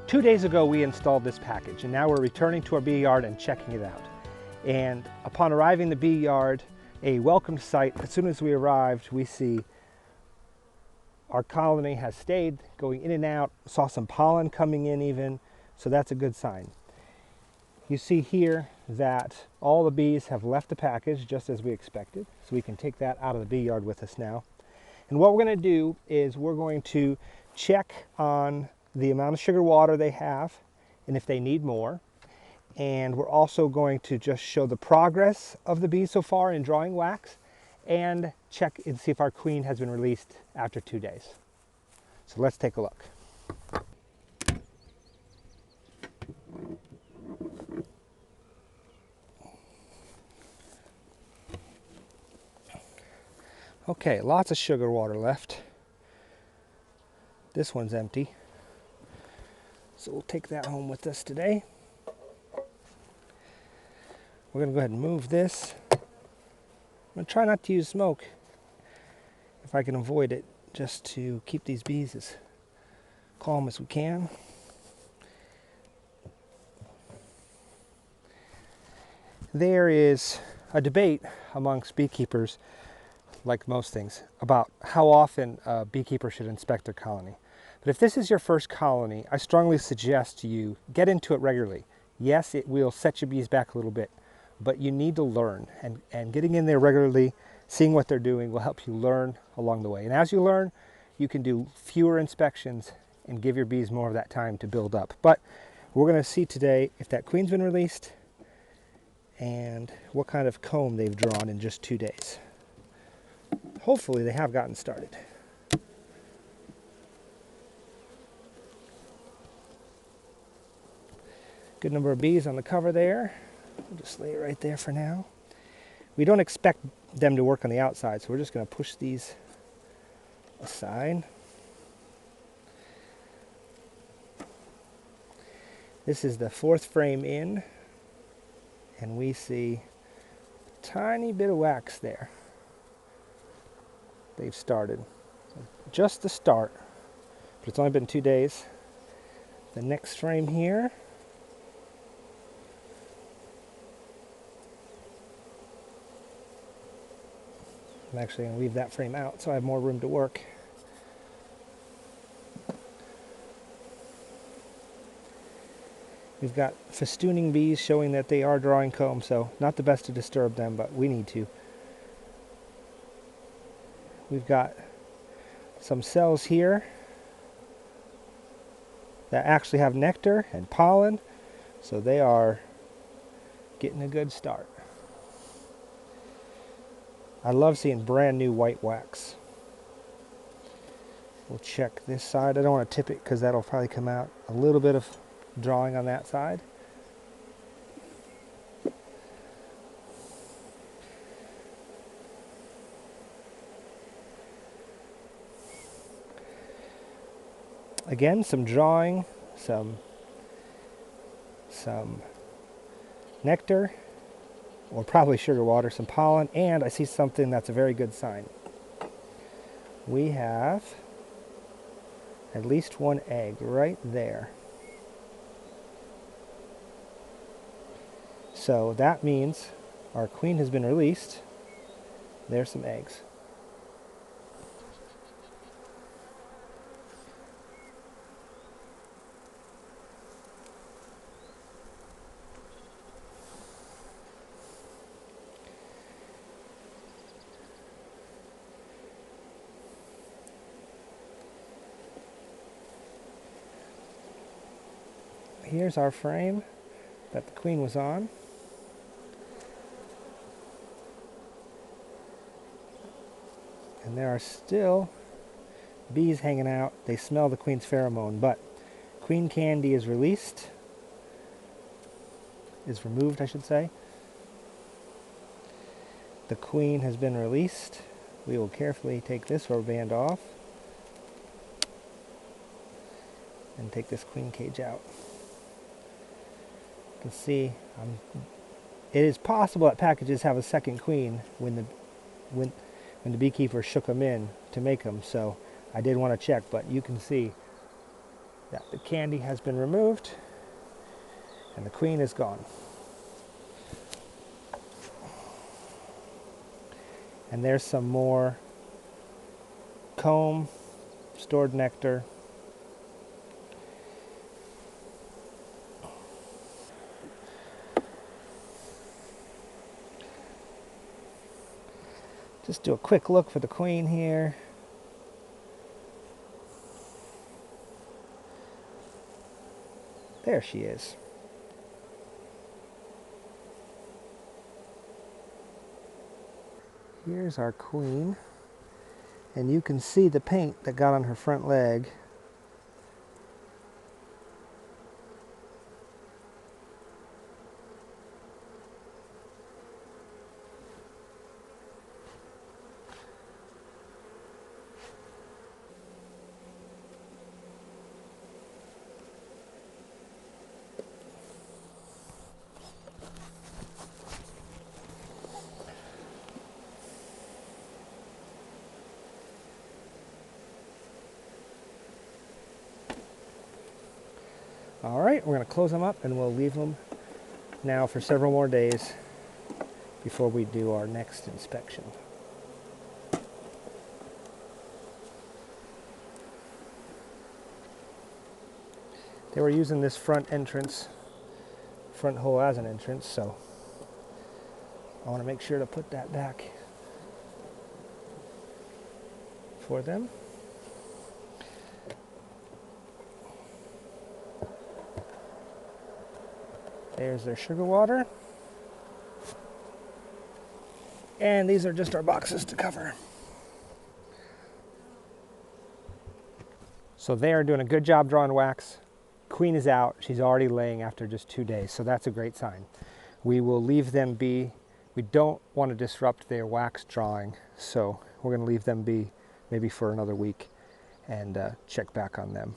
2 days ago we installed this package, and now we're returning to our bee yard and checking it out. And upon arriving at the bee yard, a welcome sight. As soon as we arrived, we see our colony has stayed going in and out, saw some pollen coming in even, so that's a good sign. You see here that all the bees have left the package just as we expected, so we can take that out of the bee yard with us now. And what we're going to do is we're going to check on the amount of sugar water they have and if they need more. And we're also going to just show the progress of the bees so far in drawing wax and check and see if our queen has been released after 2 days. So let's take a look. Okay, lots of sugar water left. This one's empty. So we'll take that home with us today. We're going to go ahead and move this. I'm going to try not to use smoke if I can avoid it, just to keep these bees as calm as we can. There is a debate amongst beekeepers, like most things, about how often a beekeeper should inspect their colony. But if this is your first colony, I strongly suggest you get into it regularly. Yes, it will set your bees back a little bit, but you need to learn, and getting in there regularly, seeing what they're doing will help you learn along the way. And as you learn, you can do fewer inspections and give your bees more of that time to build up. But we're going to see today if that queen's been released and what kind of comb they've drawn in just 2 days. Hopefully they have gotten started. Good number of bees on the cover there. We'll just lay it right there for now. We don't expect them to work on the outside, so we're just going to push these aside. This is the 4th frame in, and we see a tiny bit of wax there. They've started. So just the start, but it's only been 2 days. The next frame here. I'm actually going to leave that frame out so I have more room to work. We've got festooning bees showing that they are drawing comb, so not the best to disturb them, but we need to. We've got some cells here that actually have nectar and pollen, so they are getting a good start. I love seeing brand new white wax. We'll check this side. I don't want to tip it because that'll probably come out. A little bit of drawing on that side. Again, some drawing, some nectar, or probably sugar water, some pollen, and I see something that's a very good sign. We have at least one egg right there. So that means our queen has been released. There's some eggs. Here's our frame that the queen was on. And there are still bees hanging out. They smell the queen's pheromone, but queen candy is released. Is removed, I should say. The queen has been released. We will carefully take this rubber band off and take this queen cage out. You can see it is possible that packages have a second queen when the beekeeper shook them in to make them, so I did want to check, but you can see that the candy has been removed and the queen is gone. And there's some more comb, stored nectar. Just do a quick look for the queen here. There she is. Here's our queen. And you can see the paint that got on her front leg. All right, we're going to close them up and we'll leave them now for several more days before we do our next inspection. They were using this front hole as an entrance, so I want to make sure to put that back for them. There's their sugar water. And these are just our boxes to cover. So they are doing a good job drawing wax. Queen is out. She's already laying after just 2 days, so that's a great sign. We will leave them be. We don't want to disrupt their wax drawing, so we're going to leave them be maybe for another week and check back on them.